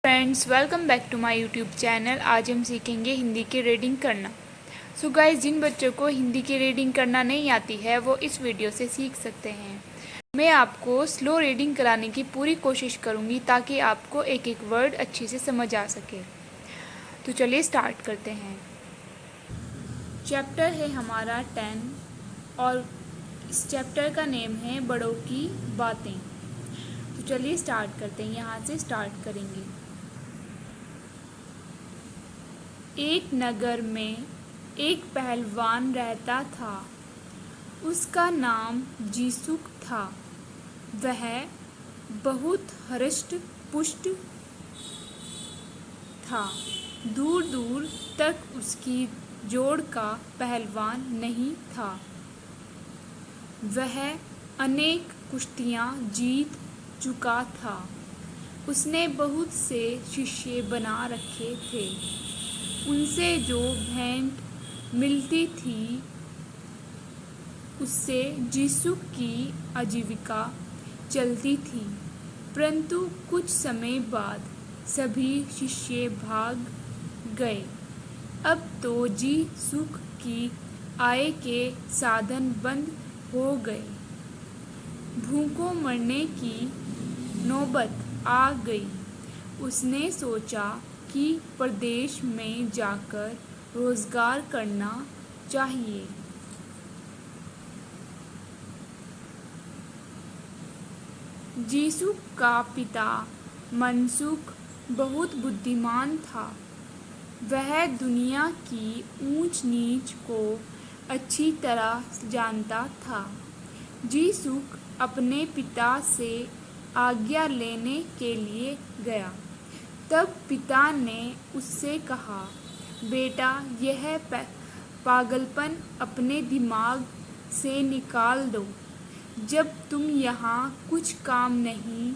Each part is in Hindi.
Friends, welcome back to my YouTube channel. आज हम सीखेंगे हिंदी की रीडिंग करना। सो गाइस, जिन बच्चों को हिंदी की रीडिंग करना नहीं आती है वो इस वीडियो से सीख सकते हैं। मैं आपको स्लो रीडिंग कराने की पूरी कोशिश करूंगी ताकि आपको एक एक वर्ड अच्छे से समझ आ सके। तो चलिए स्टार्ट करते हैं। चैप्टर है हमारा 10 और इस चैप्टर का नेम है बड़ों की बातें। तो चलिए स्टार्ट करते हैं। यहाँ से स्टार्ट करेंगे। एक नगर में एक पहलवान रहता था। उसका नाम जीसुक था। वह बहुत हृष्ट पुष्ट था। दूर दूर तक उसकी जोड़ का पहलवान नहीं था। वह अनेक कुश्तियाँ जीत चुका था। उसने बहुत से शिष्य बना रखे थे। उनसे जो भेंट मिलती थी उससे जीसुक की आजीविका चलती थी। परंतु कुछ समय बाद सभी शिष्य भाग गए। अब तो जीसुक की आय के साधन बंद हो गए। भूखों मरने की नौबत आ गई। उसने सोचा कि प्रदेश में जाकर रोजगार करना चाहिए। जीसुक का पिता मनसुख बहुत बुद्धिमान था। वह दुनिया की ऊंच नीच को अच्छी तरह जानता था। जीसुक अपने पिता से आज्ञा लेने के लिए गया। तब पिता ने उससे कहा, बेटा, यह पागलपन अपने दिमाग से निकाल दो। जब तुम यहाँ कुछ काम नहीं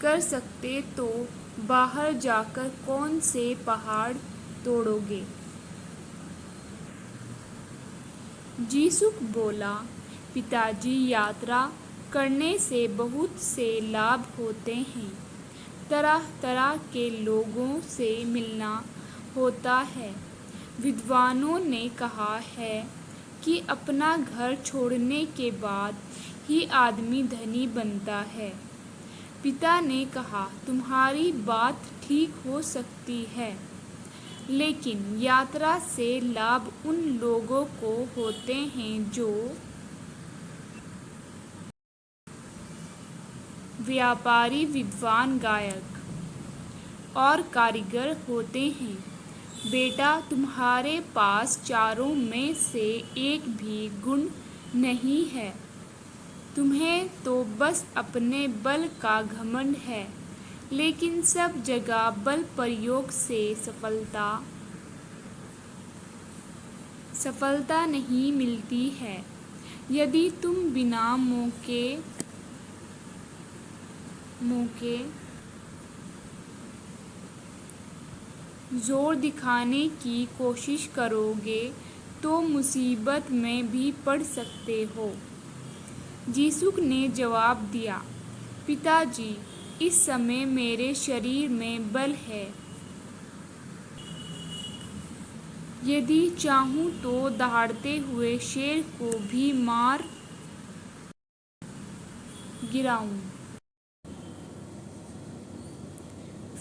कर सकते तो बाहर जाकर कौन से पहाड़ तोड़ोगे? जीसुक बोला, पिताजी, यात्रा करने से बहुत से लाभ होते हैं। तरह तरह के लोगों से मिलना होता है। विद्वानों ने कहा है कि अपना घर छोड़ने के बाद ही आदमी धनी बनता है। पिता ने कहा, तुम्हारी बात ठीक हो सकती है, लेकिन यात्रा से लाभ उन लोगों को होते हैं जो व्यापारी, विद्वान, गायक और कारीगर होते हैं। बेटा, तुम्हारे पास चारों में से एक भी गुण नहीं है। तुम्हें तो बस अपने बल का घमंड है। लेकिन सब जगह बल प्रयोग से सफलता नहीं मिलती है। यदि तुम बिना मौके जोर दिखाने की कोशिश करोगे तो मुसीबत में भी पड़ सकते हो। जीसुक ने जवाब दिया, पिताजी, इस समय मेरे शरीर में बल है। यदि चाहूँ तो दहाड़ते हुए शेर को भी मार गिराऊं।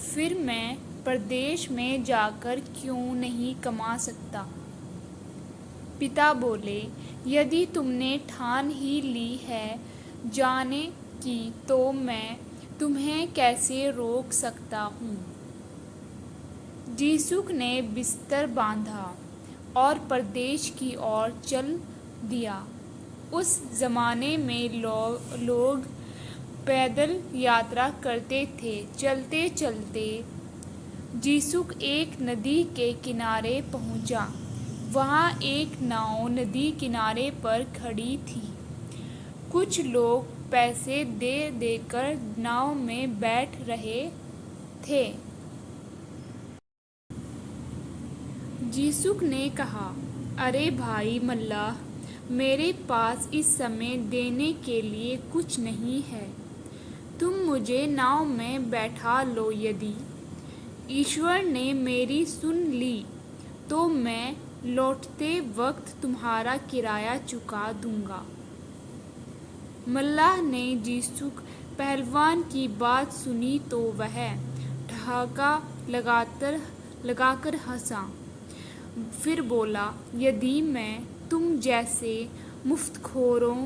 फिर मैं प्रदेश में जाकर क्यों नहीं कमा सकता? पिता बोले, यदि तुमने ठान ही ली है जाने की तो मैं तुम्हें कैसे रोक सकता हूँ। जीसुक ने बिस्तर बांधा और प्रदेश की ओर चल दिया। उस जमाने में लोग पैदल यात्रा करते थे। चलते चलते जीसुक एक नदी के किनारे पहुंचा। वहाँ एक नाव नदी किनारे पर खड़ी थी। कुछ लोग पैसे दे देकर नाव में बैठ रहे थे। जीसुक ने कहा, अरे भाई मल्लाह, मेरे पास इस समय देने के लिए कुछ नहीं है। तुम मुझे नाव में बैठा लो। यदि ईश्वर ने मेरी सुन ली तो मैं लौटते वक्त तुम्हारा किराया चुका दूंगा। मल्लाह ने जीसुक पहलवान की बात सुनी तो वह ठहाका लगाकर हंसा। फिर बोला, यदि मैं तुम जैसे मुफ्तखोरों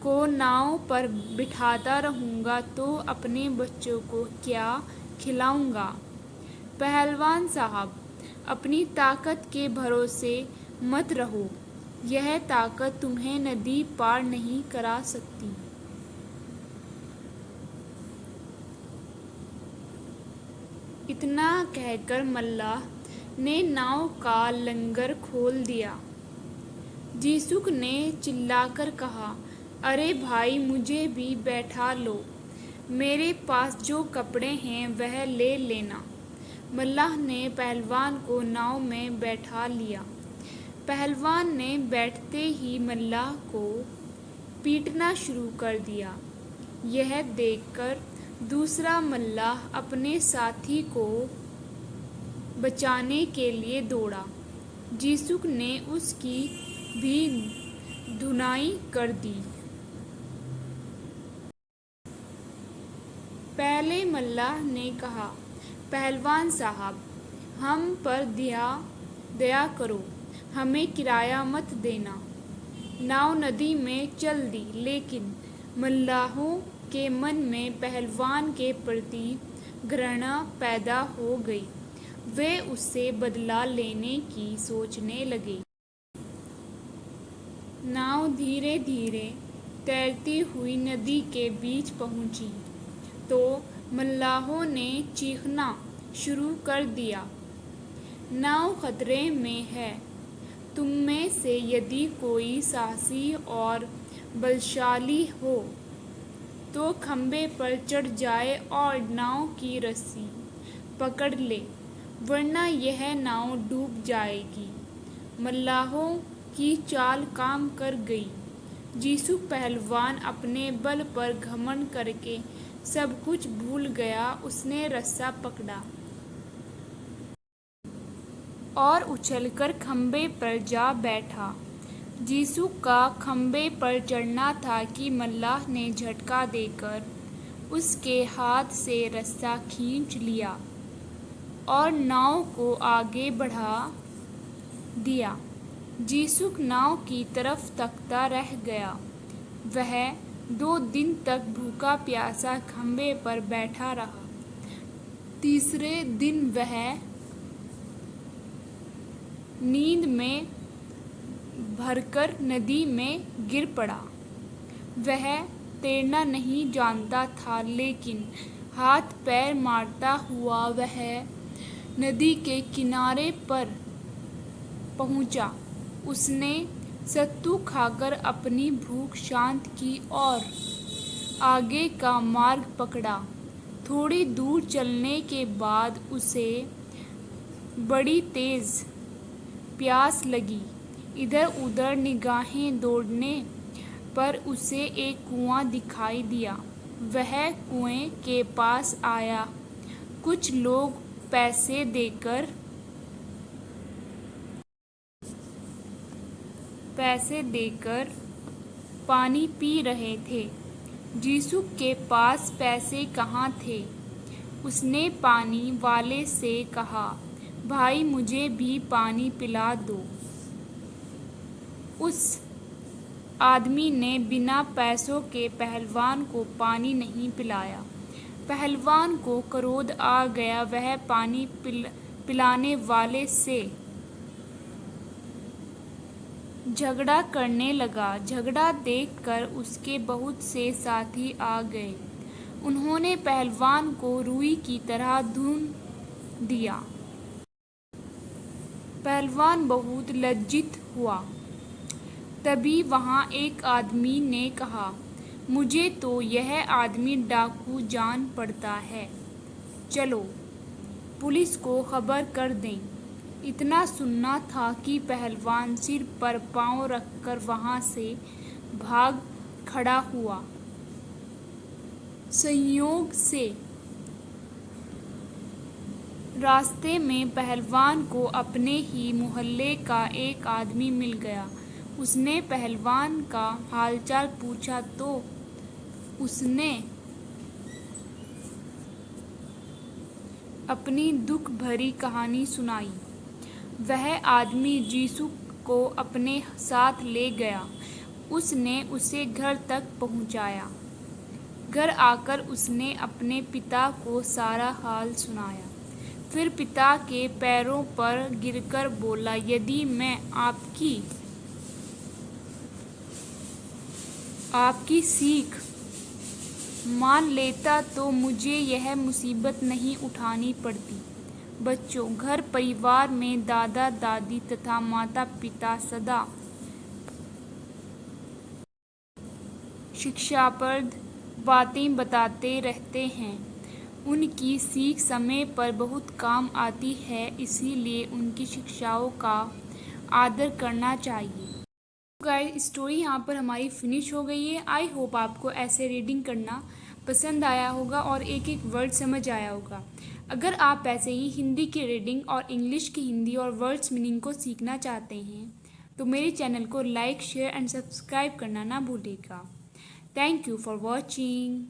को नाव पर बिठाता रहूँगा तो अपने बच्चों को क्या खिलाऊँगा। पहलवान साहब, अपनी ताकत के भरोसे मत रहो, यह ताकत तुम्हें नदी पार नहीं करा सकती। इतना कहकर मल्लाह ने नाव का लंगर खोल दिया। जीसुक ने चिल्लाकर कहा, अरे भाई, मुझे भी बैठा लो, मेरे पास जो कपड़े हैं वह ले लेना। मल्लाह ने पहलवान को नाव में बैठा लिया। पहलवान ने बैठते ही मल्लाह को पीटना शुरू कर दिया। यह देखकर दूसरा मल्लाह अपने साथी को बचाने के लिए दौड़ा। जीसुक ने उसकी भी धुनाई कर दी। पहले मल्लाह ने कहा, पहलवान साहब, हम पर दया करो, हमें किराया मत देना। नाव नदी में चल दी, लेकिन मल्लाहों के मन में पहलवान के प्रति घृणा पैदा हो गई। वे उससे बदला लेने की सोचने लगे। नाव धीरे धीरे तैरती हुई नदी के बीच पहुंची तो मल्लाहों ने चीखना शुरू कर दिया, नाव खतरे में है। तुम में से यदि कोई साहसी और बलशाली हो तो खंबे पर चढ़ जाए और नाव की रस्सी पकड़ ले, वरना यह नाव डूब जाएगी। मल्लाहों की चाल काम कर गई। जीसु पहलवान अपने बल पर घमंड करके सब कुछ भूल गया। उसने रस्सा पकड़ा और उछलकर खंबे पर जा बैठा। जीसु का खंबे पर चढ़ना था कि मल्लाह ने झटका देकर उसके हाथ से रस्सा खींच लिया और नाव को आगे बढ़ा दिया। जीसु नाव की तरफ तकता रह गया। वह 2 दिन तक भूखा प्यासा खंबे पर बैठा रहा। तीसरे दिन वह नींद में भरकर नदी में गिर पड़ा। वह तैरना नहीं जानता था, लेकिन हाथ पैर मारता हुआ वह नदी के किनारे पर पहुंचा। उसने सत्तू खाकर अपनी भूख शांत की और आगे का मार्ग पकड़ा। थोड़ी दूर चलने के बाद उसे बड़ी तेज प्यास लगी। इधर उधर निगाहें दौड़ने पर उसे एक कुआं दिखाई दिया। वह कुएं के पास आया। कुछ लोग पैसे देकर पानी पी रहे थे। जीसु के पास पैसे कहाँ थे? उसने पानी वाले से कहा, भाई, मुझे भी पानी पिला दो। उस आदमी ने बिना पैसों के पहलवान को पानी नहीं पिलाया। पहलवान को क्रोध आ गया। वह पानी पिलाने वाले से झगड़ा करने लगा। झगड़ा देखकर उसके बहुत से साथी आ गए। उन्होंने पहलवान को रुई की तरह भून दिया। पहलवान बहुत लज्जित हुआ। तभी वहाँ एक आदमी ने कहा, मुझे तो यह आदमी डाकू जान पड़ता है। चलो पुलिस को खबर कर दें। इतना सुनना था कि पहलवान सिर पर पाँव रखकर वहाँ से भाग खड़ा हुआ। संयोग से रास्ते में पहलवान को अपने ही मोहल्ले का एक आदमी मिल गया। उसने पहलवान का हालचाल पूछा तो उसने अपनी दुख भरी कहानी सुनाई। वह आदमी यीशु को अपने साथ ले गया। उसने उसे घर तक पहुंचाया। घर आकर उसने अपने पिता को सारा हाल सुनाया। फिर पिता के पैरों पर गिरकर बोला, यदि मैं आपकी सीख मान लेता तो मुझे यह मुसीबत नहीं उठानी पड़ती। बच्चों, घर परिवार में दादा दादी तथा माता पिता सदा शिक्षाप्रद बातें बताते रहते हैं। उनकी सीख समय पर बहुत काम आती है, इसीलिए उनकी शिक्षाओं का आदर करना चाहिए। गाइस, स्टोरी यहाँ पर हमारी फिनिश हो गई है। आई होप आपको ऐसे रीडिंग करना पसंद आया होगा और एक एक वर्ड समझ आया होगा। अगर आप ऐसे ही हिंदी की रीडिंग और इंग्लिश की हिंदी और वर्ड्स मीनिंग को सीखना चाहते हैं तो मेरे चैनल को लाइक, शेयर एंड सब्सक्राइब करना ना भूलिएगा। Thank you for watching.